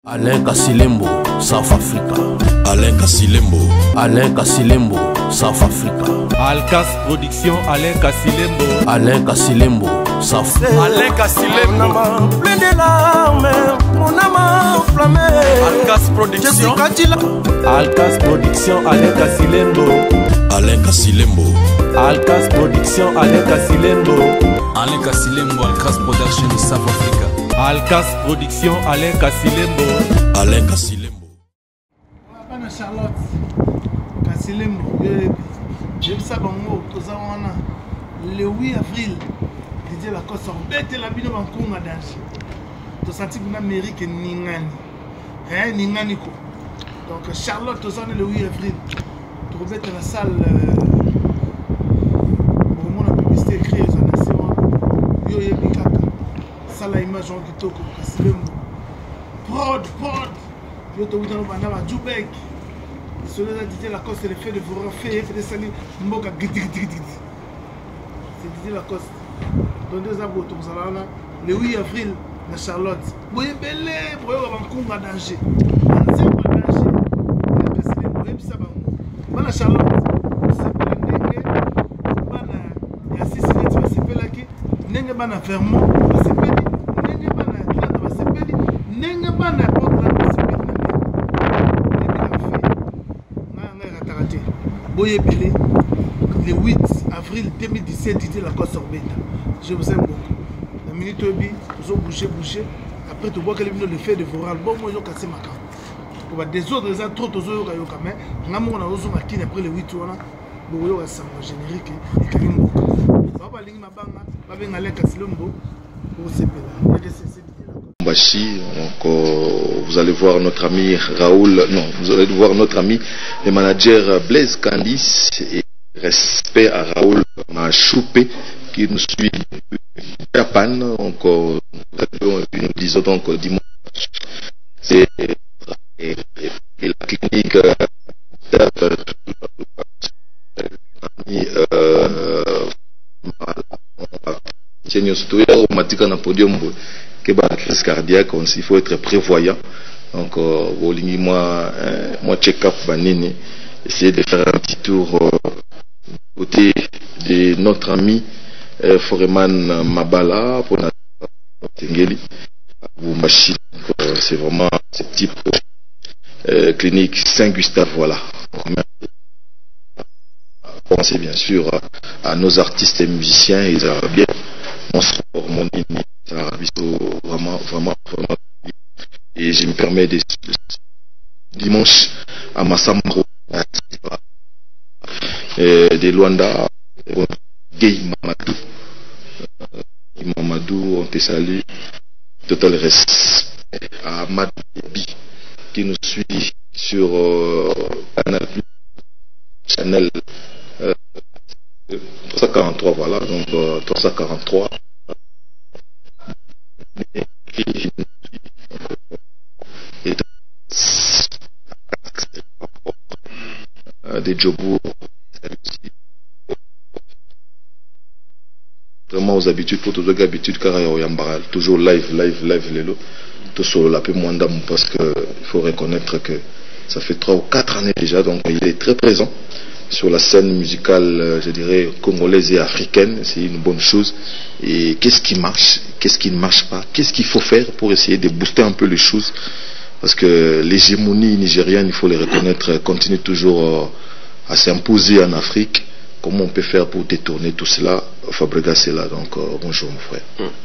Alain Kasilembo, South Africa. Alain Kasilembo. Alain Kasilembo, South Africa. Alkas Production, Alain Kasilembo. Alain Kasilembo, South Africa. Alain Kasilembo. Plein de larmes, mon âme enflammée. Alkas Production. Alkas Production, Alain Kasilembo. Alain Kasilembo. Alkas Production, Alain Kasilembo. Alain Kasilembo, Alkas Production, South Africa. Alkas Production, Alain Kasilembo. Alain Kasilembo. Bana Charlotte Kasilembo, je sais bango tozawana le 8 avril Didier Lacoste bête la bino bankunga danger. To senti que Amérique ningani. Ningani ko. Donc Charlotte tozana le 8 avril. To bête la salle pour mon publicité écrit aux nations. Yo yebikaka. Sala image en kitoko Kasilembo. Prod. Yo to witano bana ba Jubek. Celui-là Didier Lacoste le fait de vous refaire et de salir mboka giti. C'est Didier Lacoste. Donc deux abos to salana le 8 avril na Charlotte. Boye belé boye ba bankunga danger. Anze ba danger. Kasilembo ebisa bango. Bana Charlotte. C'est ndenge bana ya Sicile ba sepelaki ndenge bana Vermont ba sepeli ndenge bana Atlanta ba sepeli ndenge bana Portland ba sepeli. Boye belé le 8 avril 2017 Didier Lacoste Orbeta. Je vous aime beaucoup. La minute obi, vous bouger. Après tu vois que le fait de vous rendre bon moi je casse ma camp. On va des autres ça trop aux autres yoka mais ngamo na ozo makine après le 8 wana bo yo ça générique et kalimbo. Baba lingi mabanga babe ngale Kasilembo pour sepela. Bachi, donc vous allez voir notre ami Raoul, non, vous allez voir notre ami le manager Blaise Candice et respect à Raoul Machoupé qui nous suit à Japan, donc nous disons donc dimanche, c'est la clinique que la crise cardiaque, il faut être prévoyant. Donc, moi check-up, essayer de faire un petit tour côté de notre ami Foreman Mabala pour c'est vraiment ce type clinique Saint-Gustave, voilà. Pensez bien sûr à nos artistes et musiciens, ils ont bien mon vraiment et je me permets de dimanche à Massamaro de Luanda Gay Mamadou, on te salue, total respect à Madibi qui nous suit sur Canal Channel 343, voilà, donc 343 des Djobour vraiment aux habitudes pour toutes les habitudes car toujours live lelo tout solo la peu moins d'âme parce que il faut reconnaître que ça fait 3 ou 4 années déjà, donc il est très présent sur la scène musicale, je dirais, congolaise et africaine. C'est une bonne chose. Et qu'est-ce qui marche, qu'est-ce qui ne marche pas, qu'est-ce qu'il faut faire pour essayer de booster un peu les choses, parce que l'hégémonie nigérienne, il faut les reconnaître, continue toujours à s'imposer en Afrique. Comment on peut faire pour détourner tout cela? Fabrega, c'est là. Donc bonjour mon frère.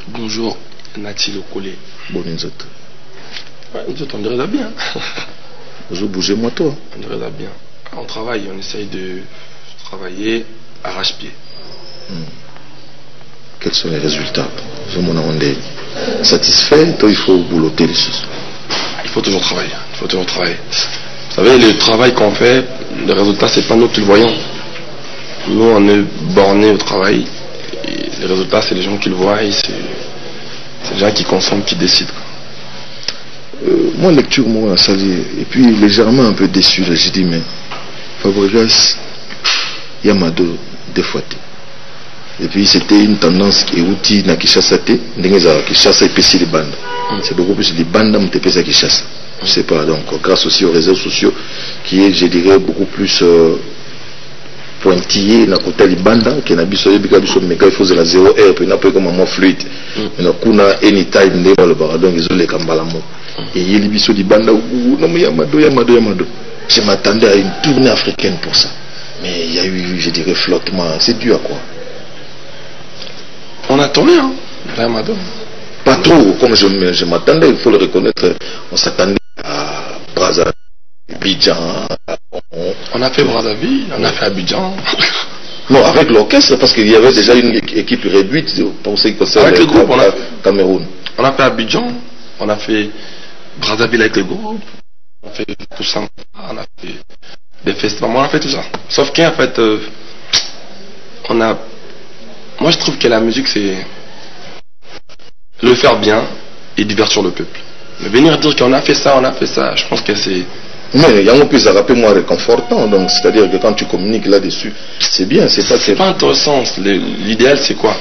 Bonjour Nati Lokole. Bon Nzot. Nzot, on dirait bien. Bonjour, bougez-moi toi. On dirait bien. On travaille, on essaye de travailler arrache-pied. Quels sont les résultats? Satisfait? Toi, il faut boulotter les choses. Il faut toujours travailler. Vous savez, le travail qu'on fait, le résultat, c'est pas nous qui le voyons. Nous, on est bornés au travail. Et le résultat, c'est les gens qui le voient. C'est les gens qui consomment, qui décident. Moi, lecture, moi, ça dit, et puis légèrement un peu déçu, j'ai dit, mais Fabregas, Yamado, défouetté. Et puis c'était une tendance qui est outil na Kinshasa te, ndengeza Kinshasa et puis les bandes. C'est beaucoup plus les bandes dans TPS à Kinshasa. Je sais pas, donc grâce aussi aux réseaux sociaux qui est, je dirais, beaucoup plus pointillé na côté les bandes qui n'a biso yebika biso mais quand il faut 0 heure puis n'a pas comme un fluide. Mais na kuna anytime ndé le baradon ils ont les kambalamo. Et il y a biso les bandes non mais yamado. Je m'attendais à une tournée africaine pour ça. Mais il y a eu, je dirais, flottement. C'est dû à quoi? On a tourné, hein, Yamado. Pas trop, comme je m'attendais, il faut le reconnaître. On s'attendait à Brazzaville, Abidjan. On a fait Brazzaville, on a fait Abidjan. Non, avec l'orchestre, parce qu'il y avait déjà une équipe réduite pour ce qui concerne avec le groupe, on a Cameroun. On a fait Abidjan, on a fait Brazzaville avec le groupe, on a fait Poussin, on a fait des festivals, on a fait tout ça. Sauf qu'en fait, on a... Moi je trouve que la musique c'est le faire bien et divertir le peuple. Mais venir dire qu'on a fait ça, je pense que c'est... Mais il y a un peu ça rappelle moi réconfortant, donc c'est-à-dire que quand tu communiques là-dessus, c'est bien, c'est pas intéressant. L'idéal c'est quoi?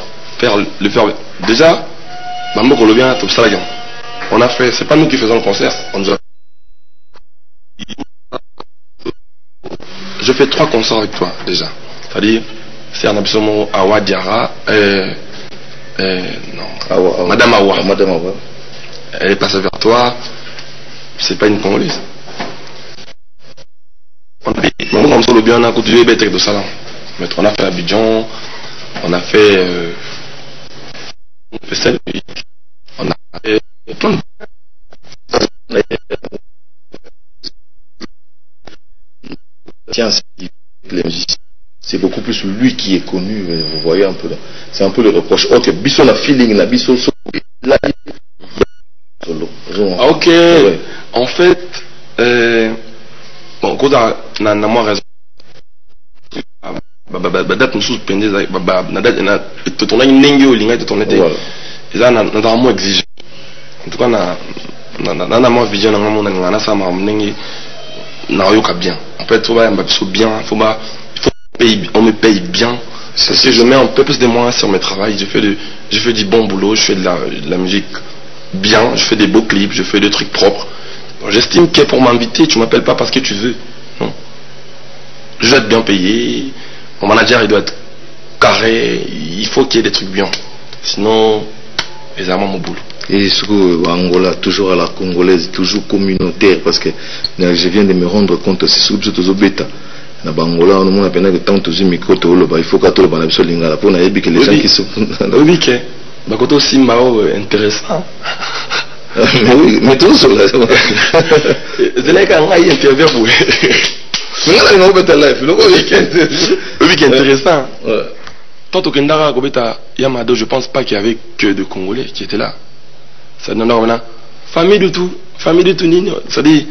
Le faire déjà, on a fait, c'est pas nous qui faisons le concert, on nous a... Je fais 3 concerts avec toi déjà. C'est-à-dire, c'est un absolument Awa Diara, non, Madame Awa. Madame Awa. Elle est passée vers toi, c'est pas une Congolaise. On a continué d'être de ça. On a fait Abidjan, on a fait celle, on a fait plein de... Tiens, c'est beaucoup plus lui qui est connu, vous voyez un peu là. C'est un peu le reproche. Ok, biso na feeling na biso là. Ah, ok, ouais. En fait, bon, quand on a moins raison. Date nous suspendez, na date na tourner une nengue au linga de tourner. Et là, on a moins exigé. En tout cas, on a moins vision, on a ça, nengue. Bien. En fait, on me paye bien. Parce que je mets un peu plus de moyens sur mes travails. Je fais du bon boulot, je fais de la musique bien, je fais des beaux clips, je fais des trucs propres. J'estime que pour m'inviter, tu m'appelles pas parce que tu veux. Non. Je dois être bien payé. Mon manager, il doit être carré. Il faut qu'il y ait des trucs bien. Sinon, les amants mon boulot. Et surtout Angola, toujours à la congolaise, toujours communautaire, parce que je viens de me rendre compte, c'est surtout aux bêta. Na Angola, on a peine que tant tous les micros, il faut qu'à tout le monde soit lingala pour n'aller que les gens qui sont. Oui, que. Bah quand aussi Mao intéressant. Mais tout ça là. C'est là qu'on a un peu verbeux. Mais là, on a un live. Le week-end intéressant. Tant au Kendara, Yamado, je pense pas qu'il y avait que de Congolais qui étaient là. Ça non, non, famille de tout, Nino. Ça dit,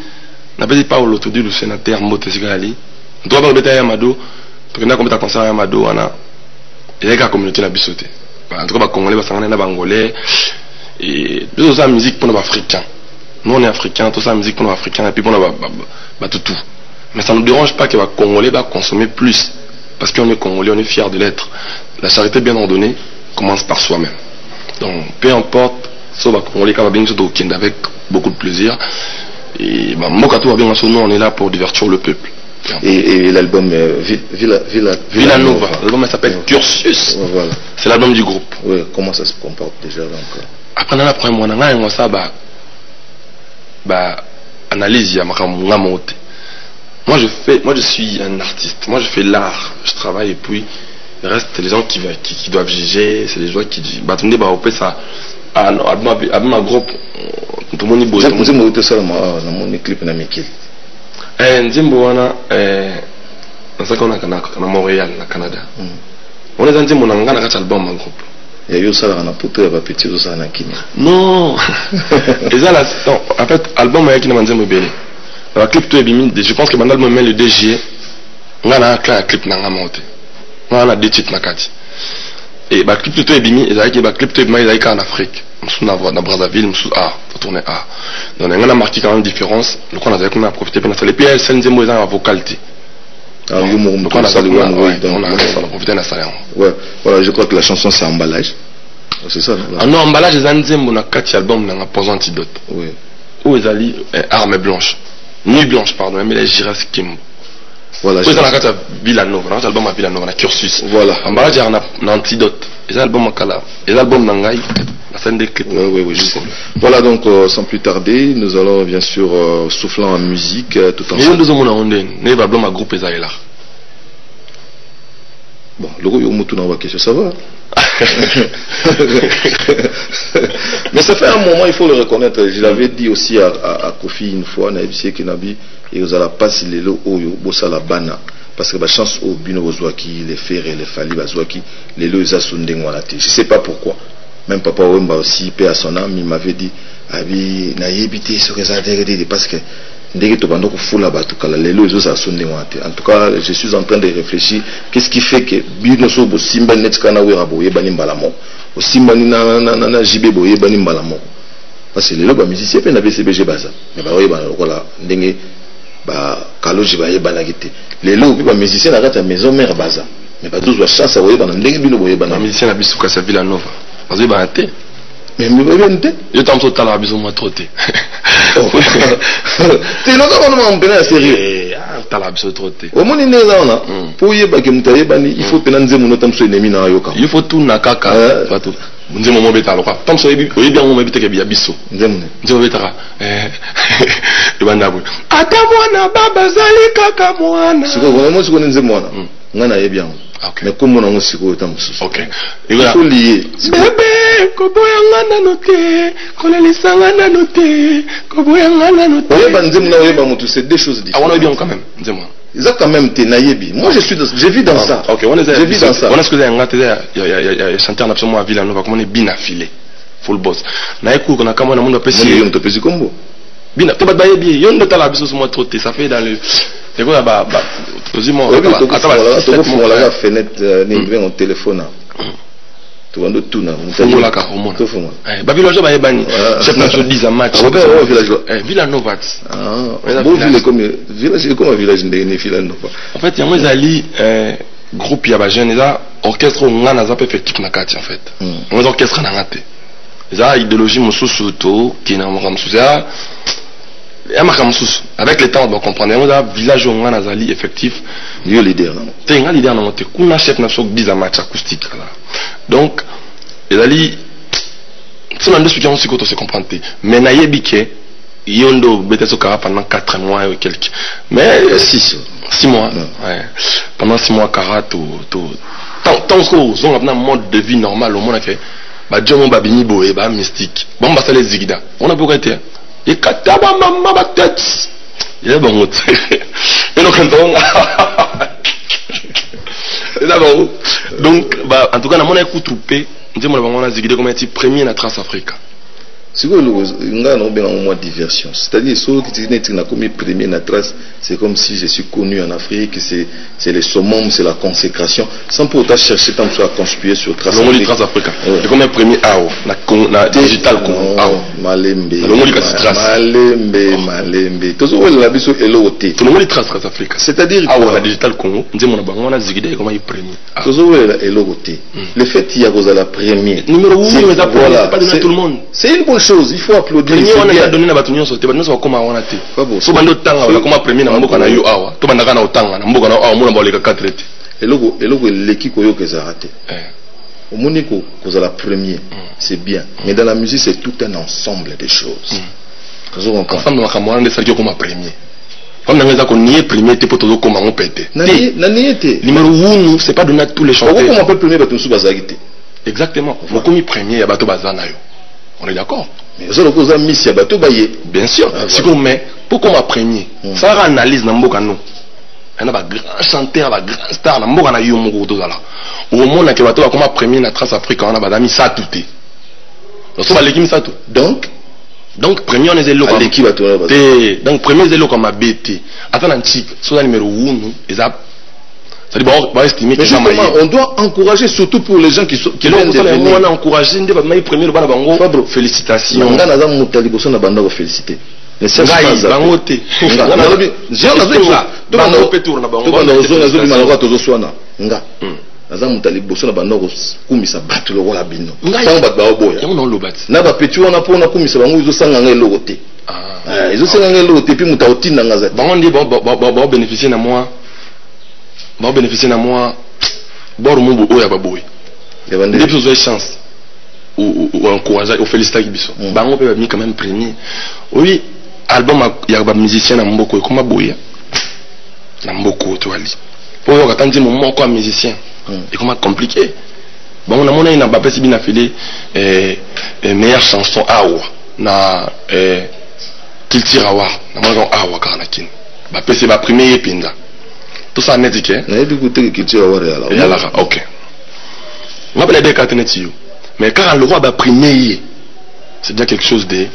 n'a pas dit pas au du sénateur Mote Sigali. On doit avoir des Yamado, parce que n'a comme ta concert Yamado, on a, il y a la communauté la bisoté. En tout cas, Congolais, Congolais, Bangolais, et tout ça musique pour nos Africains. Nous on est Africains, tout ça musique pour nos Africains, et puis pour nos tout. Mais ça ne nous dérange pas que les Congolais va consommer plus. Parce qu'on est Congolais, on est fiers de l'être. La charité bien ordonnée commence par soi-même. Donc, peu importe, sauf Congolais, avec beaucoup de plaisir. Et nous, on est là pour divertir le peuple. Et l'album Villa Nova. L'album s'appelle Cursus. Voilà. C'est l'album du groupe. Oui, comment ça se comporte déjà encore? Après, on a pris mon analyse, moi je suis un artiste, moi je fais l'art, je travaille et puis le reste c'est les gens qui doivent juger, c'est les gens qui disent bah tu me dis ça à ma groupe tout le monde beau tout le monde ça na mon clip na Mikil nzimbo wana dans ça qu'on a na Montréal na Canada on est dans nzimbo na ngana ka album ma groupe il y a eu ça na poto ya petit ça na Kenya non et ça là en fait album ya kina nzimbo belé le clip tout est bimi, je pense que maintenant le moment le DG on a un clip na ngamote on a deux titres na kati et bah clip tout est bimi et ça clip tout est bimi en Afrique na Brazzaville faut tourner donc on a marqué quand même différence donc on a profité pendant ça et puis elle nzembo eza na vocalité Donc on a profité de ça. Ouais, voilà, je crois que la chanson c'est Emballage. C'est ça, non? Ah non, Emballage, c'est un deuxième, on a 4 albums dans la pose antidote. Oui. Où ils allaient Arme Blanche. Nuit Blanche, pardon, mais les Giras Kimbo. Voilà. Où ils allaient à Villanova, dans l'album à Villanova, dans Cursus. Voilà. Emballage, il y a un antidote. Les albums à Kala. Les albums d'Angaï. La scène des clips. Oui, je sais. Voilà, donc sans plus tarder, nous allons bien sûr souffler en musique tout ensemble. Mais il y a deux hommes en Onde. N'est pas blanc à groupe Ezaïla. Bon, le gros Yomutu n'a pas question, ça va. Mais ça fait un moment, il faut le reconnaître. Je l'avais dit aussi à Kofi une fois, Naïbisi Kenabi, et vous allez passer les lots au Bossa la Bana. Parce que la chance au Bino Ozwaki, les Ferre et les Fali Bazwaki, les lots Zasundengwanate. Je ne sais pas pourquoi. Même Papa Wemba aussi, paix à son âme, il m'avait dit, Abi, Naïbité, ce que ça a été, parce que. En tout cas, je suis en train de réfléchir. Qu'est-ce qui fait que Binoso Simba Netskana Werabo Yebani Balamo, au Simba Nana Jibebo Yebani Balamo. Parce que les lobes musiciens peuvent n'avoir CBG Baza. Mais bah oui, voilà, Dengue, bah, Kalo Jiba Yebanagite. Les lobes musiciens n'arrêtent à maison mère Baza. Mais pas tous la chance à voir Yeban, Dengue Bino Yebana. Les musiciens n'habitent pas à Villanova. Parce que bah, mais je t'en prie, t'as la besoin de trotter. T'es là quand on est sérieux. T'as la besoin de trotter. Au moins, il pour y il faut pénaliser mon autre ennemi dans Yoka. Il faut tout nakaka. Pas tout. Nous avons mon bétal. Tant que vous bien mon bétal qui est bisso. Nous avons bétal. Le bandabou. Atamwana baba zali kaka mwana. C'est quoi vraiment ce qu'on est moi là. Ngana est bien. Mais comme on a aussi quoi autant. Ok. Il faut lier. Bébé, koboya ngana noté, kolelisa ngana noté, koboya ngana noté. Oye banzem na oye bamutu, c'est deux choses différentes. Ah on est bien quand même. Dis-moi. Ils ont quand même été naïbis. Moi je vis dans ça. Ok, on est. Je vis dans ça. On est ce que il y a chanteur absolument à Villanova comme on est bien affilé. Full boss. Na écoute on a comment on a apprécié. On te pèse combo. Bien, tu vas bailler bien. Yon de ta la biso sur moi trop. Ça fait dans le. C'est quoi bah dis-moi. Attends, on la fenêtre ni bien au téléphone. Tu vas nous tout na. On la car au monde. Babylone va yebani. Chef n'a pas dit un match. Villanova. Ah. Bon village comme un village de Villanova. En fait, il y a moi Zali groupe ya ba jeune ça orchestre on a zappé effectif na kati en fait. On orchestre na ngate. Ça idéologie mususu to qui na mususu ya avec le temps on va comprendre on a village on a zali effectif yo leader non te nga leader non te kuna chef na sok 10 match acoustique là donc ezali c'est un deux qui on se comprendre mais na yebike yondo beteso kara pendant 4 mois et quelques mais 6 mois ouais pendant 6 mois kara tout tant que on a un mode de vie normal au monde que ba jomo babini boé ba mystique bon ba ça les zigida on a beaucoup été et kataba mama ba tête il est bon et donc donc bah en tout cas na mon écoute troupé on a zigida comme un type premier na Trace Africa. C'est quoi le moins diversion. C'est-à-dire que premier na Trace, c'est comme si je suis connu en Afrique, c'est le summum, c'est la consécration, sans pour autant chercher tant soit à conspuer sur Trace Africa. Trace Africa. C'est comme un premier AO, na digital Congo. Malembe. Malembe. Tout le monde la biso elote. Tout le monde Trace Africa. C'est-à-dire que la digital Congo, on a zigida comment il premier. Tout le monde elote. Le fait qu'il y a la première. Numéro 1, c'est pas donné à tout le monde. C'est une bonne chose, il faut applaudir. On a donné la bâtonnière sauté, nous sommes comme on a été. So bando tanga on a comme premier na mboka na yo awa. To banda kana otanga na mboka na awa mona baleka 4 traité. Eloko l'équipe koyo que ça raté. Au moniko cause la première, c'est bien. Mais dans la musique c'est tout un ensemble de choses. Ensemble na kamwana de ça comme premier. Comme dans les accords nié premier te poto comme on pété. Na nié numéro 1 c'est pas donné à tous les chanteurs. Comment on peut premier bato sous bazagité. Exactement. Faut comme premier ya bato bazana yo. On est d'accord. Mais vous avez un miss bateau baillé. Bien sûr. Si vous mais pourquoi ma premier ça analyse dans mboka no. On a ba grand chanteur, ba grand star na mboka na yo moko to zala. Au monde na ke bateau comme premier na Trace Africa on a ba mi ça tout est. Donc ça va l'équipe ça tout. Donc premier on est zélo comme l'équipe bateau. Donc premier zélo comme BT. Attends un type, soit numéro 1 ça dit bon, estimer que justement, on doit encourager surtout pour les gens qui viennent de venir. On a encouragé, on a premier le bango. Félicitations. On a félicité. ne cherche pas à zapper bangote nga naza mutu liboso na bango kumisa bato lokola bino ntango bato baoboya na bapeti wana mpona kumisa bango ezosanganga eloko te ezosanganga eloko te mpe mutu aotindanga za bango ndi baobénéficie na moi boro mobu oyo ya baboyi nde biso ozwa chance encouragé ofélicitaki biso bango mpe bami quand même premier oyi album ya bamusicien na mboko ekoma boya na mboko toali po oyoka ta nzembo moko ya musicien ekoma compliqué bango namona ye na bapesi bino afele meilleure chanson awa na culture award namona awa kaka na kini bapesi baprime ye mpenza tosala neti ke nayebi kuteke culture award eyalaka ok ngapela edekate neti yo mais kaka le roi baprime ye c'est déjà quelque chose de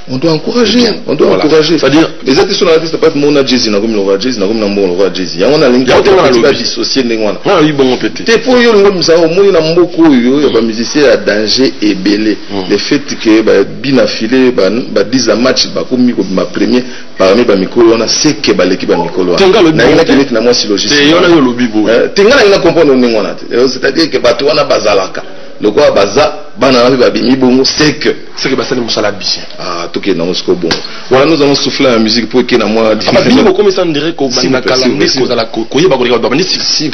on doit encourager, on doit encourager. C'est-à-dire, les artistes sont artistes, pas mon Jay-Z, n'a comme le roi Jay-Z, n'a comme le roi Jay-Z. Il y a un link qui va dissocier les gens. Non, il bon pété. T'es pour yo le ça au moins il y a beaucoup il y a des musiciens à danger et belé. Le fait que bah bien affilé bah 10 match bah comme ma premier parmi bah Mikolo on a c'est que bah l'équipe bah Mikolo. Na ina qui est na moi si logique. C'est yo na yo lobibo. Tenga ina comprendre ngona. C'est-à-dire que bah toi na bazalaka. Le quoi baza bana na babimi bongo c'est que basali musala bien. Ah tout que non c'est bon. Voilà nous allons souffler la musique pour que na moi babimi ko comme ça on dirait ko bana kala ko za la ko yeba ko ba ni s'il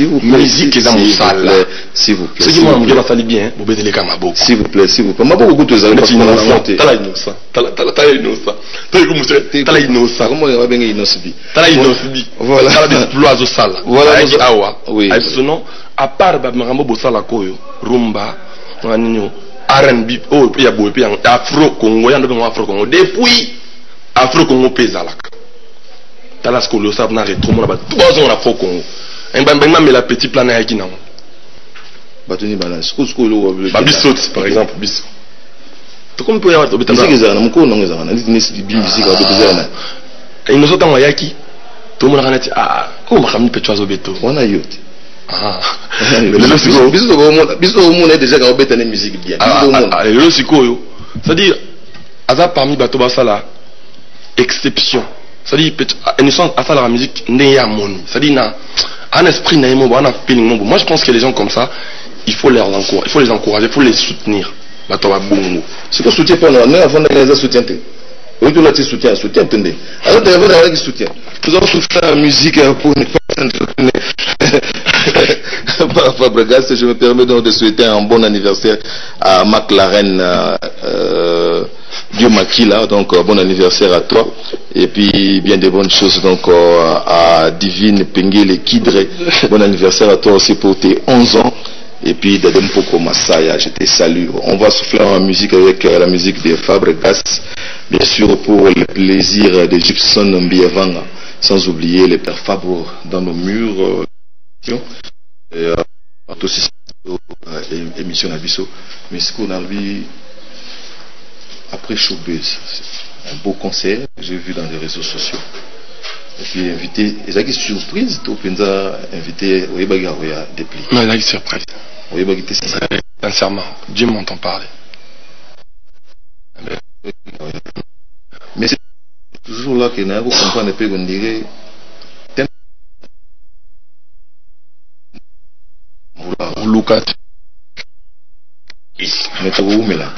vous plaît musique za musala s'il vous plaît. Ce qui moi on basali bien bo betele ka maboko. S'il vous plaît maboko ko to za parce qu'on a monté. Tala inosa. Tala inosa. Tala ko musala. Tala inosa. Comment on va bien inosi. Tala inosi. Voilà. Tala d'exploit zo sala. Voilà awa. Oui. Sinon à part ba marambo bosala koyo rumba nganyo R&B oh puis ya boy puis afro congo ya ndo afro congo depuis afro congo pezalaka tala ce que le sab na retro mona ba tout on afro congo en mais la petit plan ya kina batuni balance ce que le ba bisot par exemple bis to comme peut y avoir to betana musique za na mko non za na ni bi musique ba betana na inoso tango yaki to mona kana ti ko makamni petwa zo beto wana yote biso omona déjà quand on bête une musique bien le sikoyo c'est-à-dire aza parmi bato basala exception c'est-à-dire une chanson à faire la musique n'est ya moni c'est-à-dire na un esprit na yemo na feeling mo moi je pense que les gens comme ça il faut les encourager il faut les soutenir bato ba bongo c'est que soutien pas non avant de soutien oui, tout là, tu soutiens, attendez. Alors, tu as qui soutient. Nous allons souffler la musique pour ne pas s'entretenir. Fabregas, je me permets donc de souhaiter un bon anniversaire à McLaren Dieu Makila, donc bon anniversaire à toi. Et puis, bien de bonnes choses donc à Divine Pengele Kidre. Bon anniversaire à toi aussi pour tes 11 ans. Et puis Dadem Poko Masaya, je te salue. On va souffler en musique avec la musique de Fabregas, bien sûr pour le plaisir de Gibson Mbiavanga, sans oublier les pères Fabre dans nos murs. Aussi émission Abisso, mais ce qu'on a vu après Showbiz, un beau concert que j'ai vu dans les réseaux sociaux. Et puis invité, et ça qui surprise, tout Penza invité Oyebaga Oya Depli. Non, il a une surprise. Oyebaga sincèrement, Dieu m'entend parler. Mais c'est toujours là que nous comprenons un peu qu'on dirait. Lucas. Mais tu où mais là.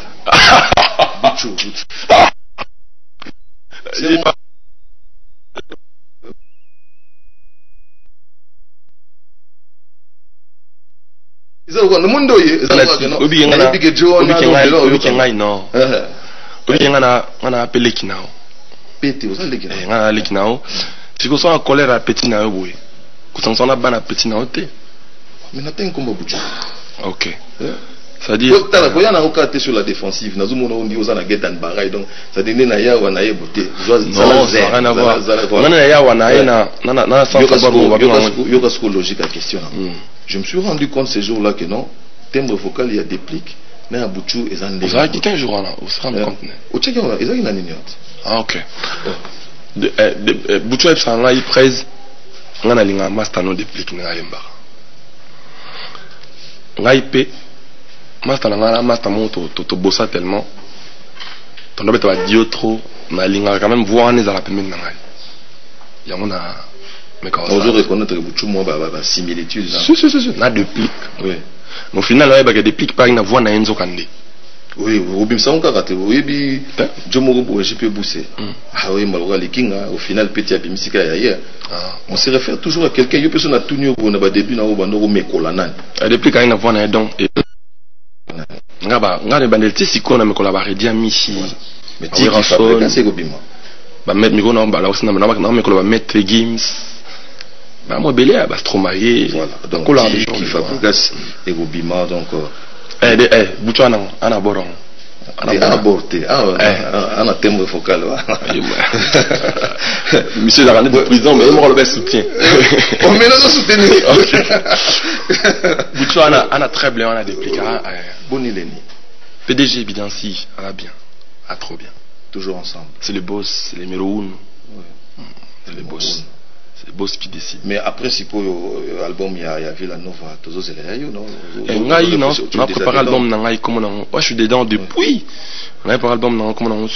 Le monde ok. C'est-à-dire il y a un cas sur la défensive nous on dit aux ana get and bagaille donc ça donne na ya wana yebote non ça rien à voir na ya wana na sans savoir yoga psychologique la question je me suis rendu compte ces jours là que non timbre vocal il y a des plics mais à Bouchou et en ça qui 15 jours là on se rend compte au check ils ont une année ah ok Bouchou et ça là il presse ngana linga master no des plics na yemba ngaipe master na ngana master mo to bossa tellement ton doit être dio trop mais il a quand même voir les à la période nangai. Il y a mais quand on doit reconnaître que tout le monde a similitude. Si, na déplique. Oui. Au final, là, il y a des déplique par une voix na Enzo Kandé. Oui, Robin Sanka raté. Oui, bi Jomo Bo JP Boussé. Ah oui, malgré les Kinga, au final petit à Bimisika hier. On se réfère toujours à quelqu'un, il y a personne à tout niveau pour na début na obano mekolanan. A déplique une voix na donc et ngaba ngane bandelti sikona mekola ba redia mishi. Mais tiki fabrica c'est Robima. Ba mettre miko na ba là aussi na mekola ba mettre games. Bah moi belé à Bastromaye. Voilà. Donc qui fabrica et Robima donc Bouchana, Anna Boron. Anna Borté. Anna Tembo Focal. Monsieur Zarane de prison, mais il m'a le soutien. On met le soutien. Bouchana, Anna très bien, on a dépliqué. Bonileni. PDG Bidansi, ah bien. Ah trop bien. Toujours ensemble. C'est le boss, c'est les Meroun. C'est les boss. C'est le boss qui décide. Mais après, si pour l'album, il y a Villanova, tous les ayants, non? Ngaï, non? On a préparé l'album Nangaï, comment on. Moi, je suis dedans depuis. On a préparé l'album Nangaï, comment on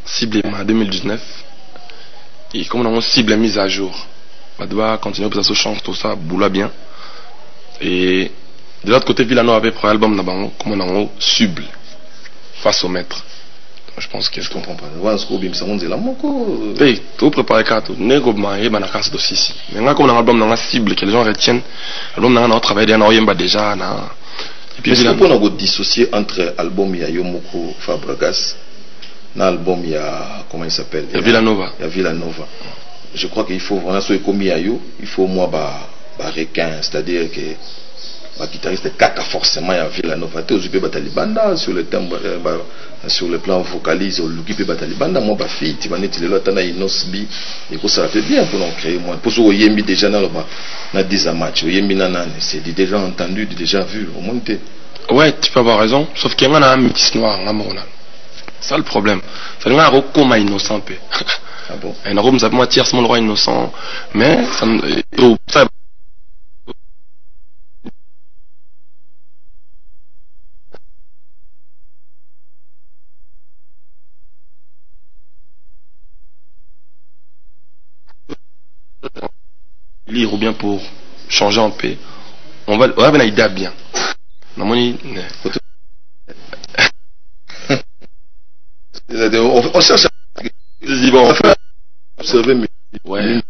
cible en 2019. Et comment on cible la mise à jour. On doit continuer pour ça, se change, tout ça, boula bien. Et de l'autre côté, Villanova avait préparé l'album Nangaï, comment on cible face au maître. Je pense que je comprends pas. Voilà ce qu'on bim ça on dit là mon co. Hey, tout préparer carte, nego manger bana casse de ici. Mais là comme un album dans la cible que les gens retiennent, album dans on travaille dans yemba déjà na. Et puis est-ce qu'on a dissocier entre album il y a Yomoko Fabregas, na album il y a comment il s'appelle? Il y a Villanova. Il y a Villanova. Je crois qu'il faut vraiment sur comme il y a eu, il faut moi ba requin, c'est-à-dire que le guitariste Kaka forcément il y a Villanova te occupé batalibanda sur le thème sur le plan vocalise occupé batalibanda moi ba fille tu vas net le tana inosbi et que ça va bien pour nous créer moi pour ce yembi déjà dans le na 10 match yembi nanane c'est déjà entendu déjà vu au moins ouais tu peux avoir raison sauf qu'il y a un métis noir en Amorona ça le problème ça n'a pas comme innocent peu ah bon et na comme ça moi tierce mon roi innocent mais ça lire ou bien pour changer en paix. On va avoir une idée bien. On cherche à observer ouais.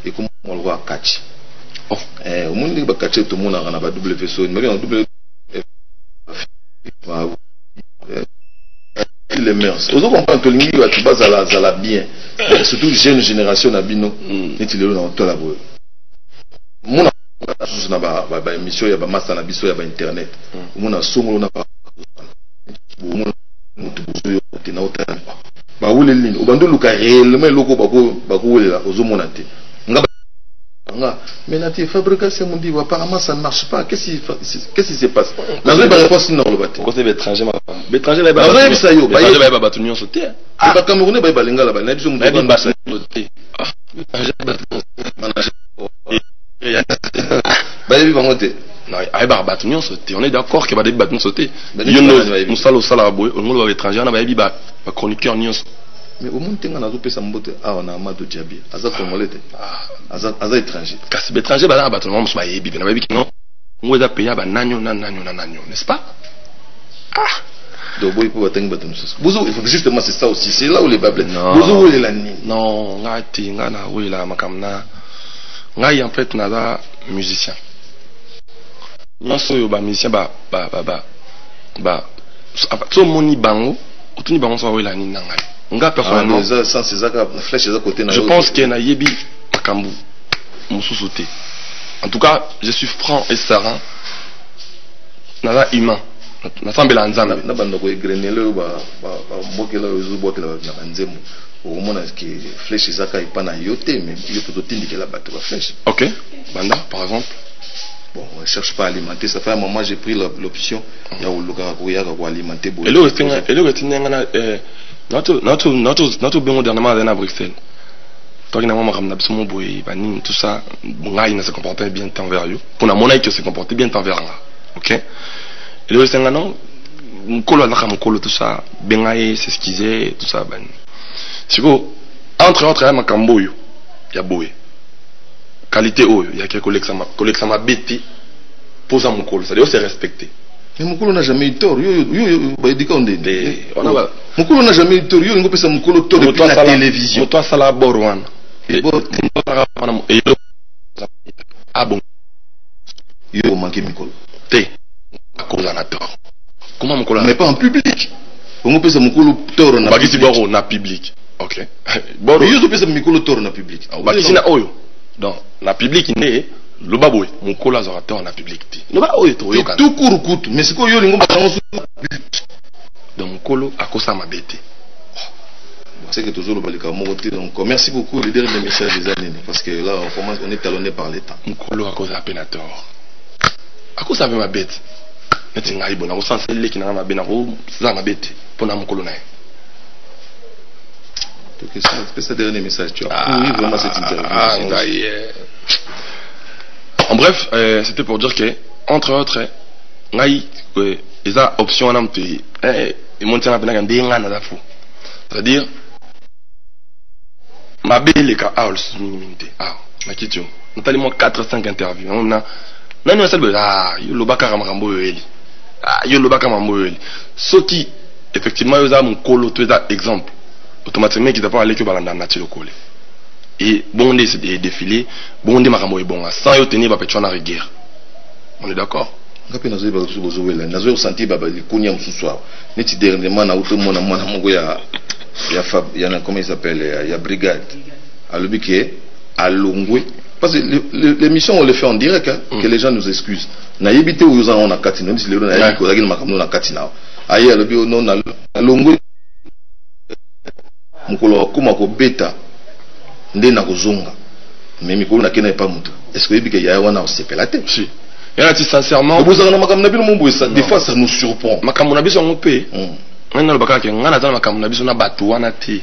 Et comment on le voit catch. Au monde il va catcher tout le monde en W so mais en W les mœurs. Aux autres comprendre que l'ingi va tu base à la bien. Surtout jeune génération nabino neti lelo na to la boy. Mona na ba émission ya ba master na biso ya ba internet. Mona songo na ba mona mutu yo te na otana. Ba wule lini obando luka réellement loko ba ko wule la ozo mona te. Mais la fabrication mon dit apparemment ça ne marche pas. Qu'est-ce qui se passe? Dans une réponse non le bateau. Côté étranger l'étranger là bas. L'étranger là bas tout se terre. Ah ba Camerounais ba balinga là bas. Na biso mo ba sauter. Ah. Ba yebi bango te. Non, ay ba batunion sauter. On est d'accord que ba des batunion sauter. Yono musalo sala boy, on va étranger na ba yebi ba chroniqueur nyos. Mais au monde tenga na zo pesa mbote a na Amadou Diaby aza congolais aza étranger kasi étranger ba na ba tout monde ba yebi na ba yebi non on va payer ba nanyo n'est-ce pas donc boy pour tenga batum sos bozo justement c'est ça aussi c'est là où les bables bozo où la ni non ngati ngana où la makamna ngai en fait na musicien non so ba musicien ba so moni bango otuni bango so où la ni ngai. Personnellement, je pense qu'il y a Yebi Makambu Moussouté. En tout cas, je suis franc et serein. Nada humain. N'assemble la nzana. N'abandonne pas grenelle ba mokela uzubokela na nzemu. Au moment que flèche zaka ipana yote mais il faut t'indiquer la batte la flèche. OK. Banda par exemple. Bon, on ne cherche pas à alimenter. Ça fait un moment j'ai pris l'option. Il y a au local pour alimenter. Et le retenir notre bien dernièrement à Bruxelles. Toi qui n'as pas ramené absolument boy, tout ça, il se comportait bien envers eux. Pour la monnaie qui se comportait bien envers là. OK. Et le reste non, Mukolo Naka Mukolo, tout ça, Bengaye, s'excuser, tout ça, ben. C'est quoi? Entre autres, il y a Makambo, il y a Boé. Qualité, il y a quelques collègues, ça m'a bêté, pose à Mukolo, c'est-à-dire, c'est respecté. Mais Mukolo n'a jamais eu tort. Mukolo n'a jamais eu tort. Yo, on Mukolo tort depuis la télévision. Toi, ça la borwan. Ah bon. Yo, manqué Mukolo. Té. À cause d'un tort. Comment Mukolo? Mais pas en public. On peut Mukolo tort en public. Boro na public. Ok. Boro. Yo, peut Mukolo tort en public. Bakisi na oyo. Donc, na public il est. Le baboué, mon collaborateur en a public. Le baboué, tout court, mais c'est quoi yo lingo donc mon colo à cause ça m'a bêté. C'est que toujours le balika monté donc merci beaucoup les derniers messages des années parce que là on est talonné par l'état. Mon colo à cause à pénateur. À cause ça m'a bête. Mais c'est ngaï bon, au sens c'est qui n'a m'a bête, ça m'a bête pour na mon colo naï. Donc c'est dernier message tu as oui vraiment cette interview. En bref, c'était pour dire que, entre autres, il y a option à monter c'est-à-dire, ma belle est à ma question. Nous avons 4-5 interviews. On a le Bakaramambo. Ce qui, effectivement, il y a mon colo, tu as exemple. Automatiquement, il n'y a pas aller que dans la nature. Et bon, c'est des défilés, bon, des maramo et bon, sans y tenir, on a guerre. On est d'accord? Comment il s'appelle? Il y a brigade. À l'objet à Longwe. Parce que l'émission, on le fait en direct, que les gens nous excusent. Na yebite où on a katina, si les gens na yebite makamno na katina. Aïe, à l'objet non à Longwe. Mukolo kuma ko beta. Ndena kozonga mais mikolo nakena pas mutu est-ce que yebika ya wana osepelate si yana ti sincèrement vous avez makamna bilo mombo ça des fois ça nous surprend makamna biso ngopé ngana lobaka ke ngana za makamna biso na batu wana te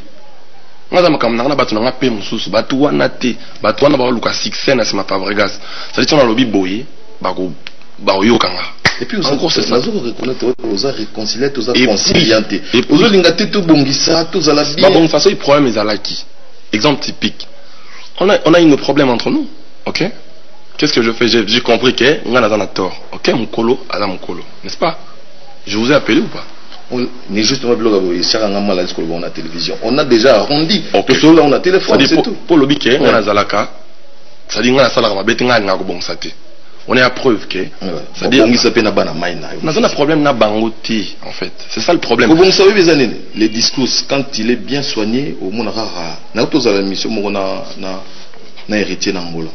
ngana makamna na batu na pe mususu batu wana te batu wana ba luka succès na sima Fabregas ça dit on a lobi boye ba yokanga et puis encore c'est ça nous reconnaître aux réconcilier tous à concilianter aux lingate tout bongisa tous à la bien bon façon il problème est alaki. Exemple typique. On a un problème entre nous. Ok? Qu'est-ce que je fais? J'ai compris que on a tort. Ok, mon colo, à mon colo. N'est-ce pas? Je vous ai appelé ou pas? On est justement on a télévision. On a déjà arrondi. Okay. Tout là on a téléphone. C'est tout. Pour le biquet, on a zalaka. Ça dit on a salara ma bon saté. On est à preuve que. Ça dit on s'appelle na bana maina. On a un problème na bangoti en fait. C'est ça le problème. Vous savez les années, les discours quand il est bien soigné au monde rara. Na tous à la mission na héritier n'angola.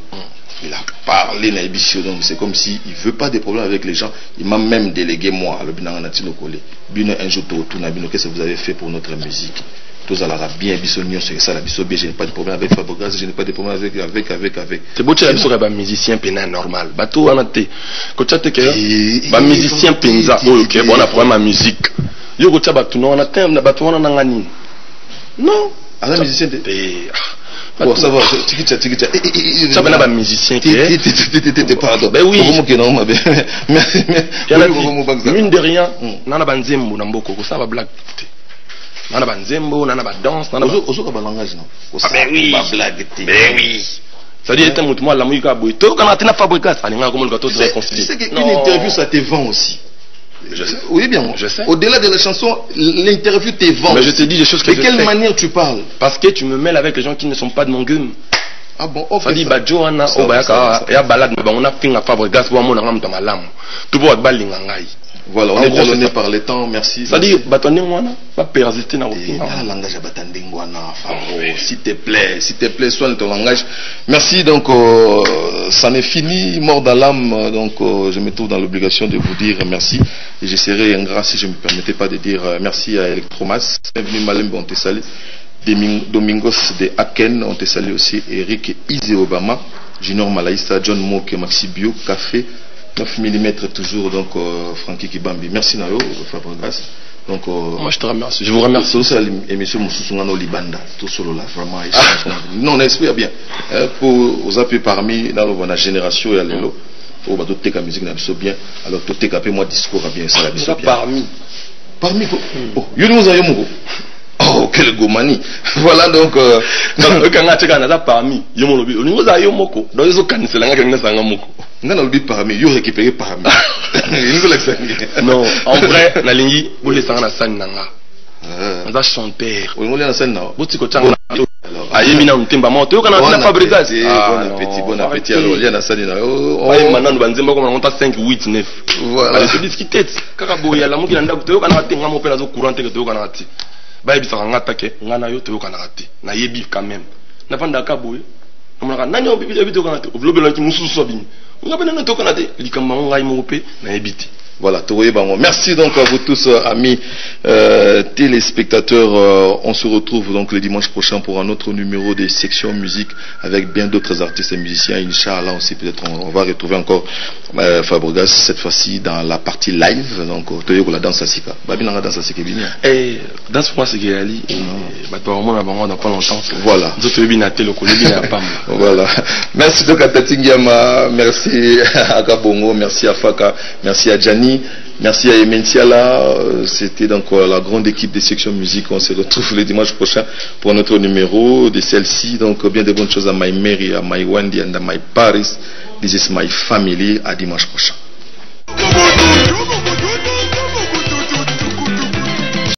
Il a parlé na émission donc c'est comme si il veut pas des problèmes avec les gens. Il m'a même délégué moi le binanga na tino kolé. Bino un jour tout na bino qu'est-ce que vous avez fait pour notre musique? Tous à la bien bisonnion sur ça la bisobé, je n'ai pas de problème avec Fabregas, je n'ai pas de problème avec. C'est beau tu as besoin d'un musicien pénin normal. Bateau en athée. Quand tu as été un musicien penza, ok, bon on a problème à musique. Yo quand tu as battu non on a thème bateau on a ngani. Non. À la musicien de. Pour savoir, tu as un musicien qui est. Pardon. Ben oui. Merci. Mine de rien, nana banzembo na mboko, ça va blague. Nana banzembo, nana danse, nana langage non. Ben oui. Ben oui. Ça dit était moi la musique à boito quand on a Fabregas, alinga comme le gâteau de réconcilier. Tu sais qu'une interview ça te vend aussi. Je sais. Oui bien. Je sais. Au-delà de la chanson, l'interview te vend. Mais je te dis des choses que je sais. De quelle manière tu parles? Parce que tu me mêles avec les gens qui ne sont pas de mon gueule. Ah bon, ok. Ça dit Johanna Obayaka, et à balade, on a fait un Fabregas pour mon âme dans ma lame. Tout pour être balingangai. Voilà, on est talonné par les temps, merci. Ça dit, Batondingwana va persister dans le langage à Batondingwana, s'il te plaît, soigne ton langage. Merci, donc, ça n'est fini, mort dans l'âme, donc, je me trouve dans l'obligation de vous dire merci. Et je serai ingrat si je ne me permettais pas de dire merci à Electromas. Bienvenue, Malembe, on te salue. Domingos de Aken, on te salue aussi. Eric Izé Obama, Junior Malaïsta, John Moke, Maxi Bio, Café. 9 mm toujours, donc Francky Kibambi. Merci Nayo, Fabregas. Donc, moi je te remercie. Je vous remercie. C'est aussi l'émission Moussoussungano Libanda. Tout solo là, vraiment. Non, on espère bien. Pour aux appuis parmi dans la génération et à l'élo. Au bas de la musique n'a bien. Alors tout est capé, moi discours a bien ça la bien. Parmi. Parmi quoi? Oh, Yomoko. Oh, quelle gomanie. Voilà donc. Quand on a parmi, Yomoko, dans les autres, c'est la Moko. On a oublié parmi, yo récupéré parmi. Non, en vrai, na lingi, vous les sang na san nanga. On a chanté. On a la scène là. Botiko changa. Ayemi na mtimba moto, kana na fabritage. Bon appétit. Alors, il y a la scène là. Oh, maintenant nous banzemba comme on a 5 8 9. Voilà. Allez se discuter. Kaka boya la muki na ndako to kana tenga mo pela zo courant te to kana ati. Ba ebisa nga take, nga na yo to kana ati. Na yebi quand même. Na panda ka boye. On a nani obibi to kana ati. Vlobelo ki mususu sobini. Nga bana to kana ati. Likamba nga imo pe na yebiti. Voilà, merci donc à vous tous, amis téléspectateurs. On se retrouve donc le dimanche prochain pour un autre numéro des sections musique avec bien d'autres artistes et musiciens. Inch'Allah aussi, peut-être on va retrouver encore Fabregas cette fois-ci dans la partie live. Donc, la danse à Sika. Babina danse à Sika. Et danse pour moi, c'est qu'il Ali. Dans pas longtemps. Voilà. Voilà. Merci donc à Tatingiyama, merci à Kabongo, merci à Faka, merci à Gianni. Merci à Ementiala, c'était donc la grande équipe des sections musique. On se retrouve le dimanche prochain pour notre numéro de celle-ci. Donc bien de bonnes choses à My Mary, à My Wendy and à My Paris. This is my family. À dimanche prochain.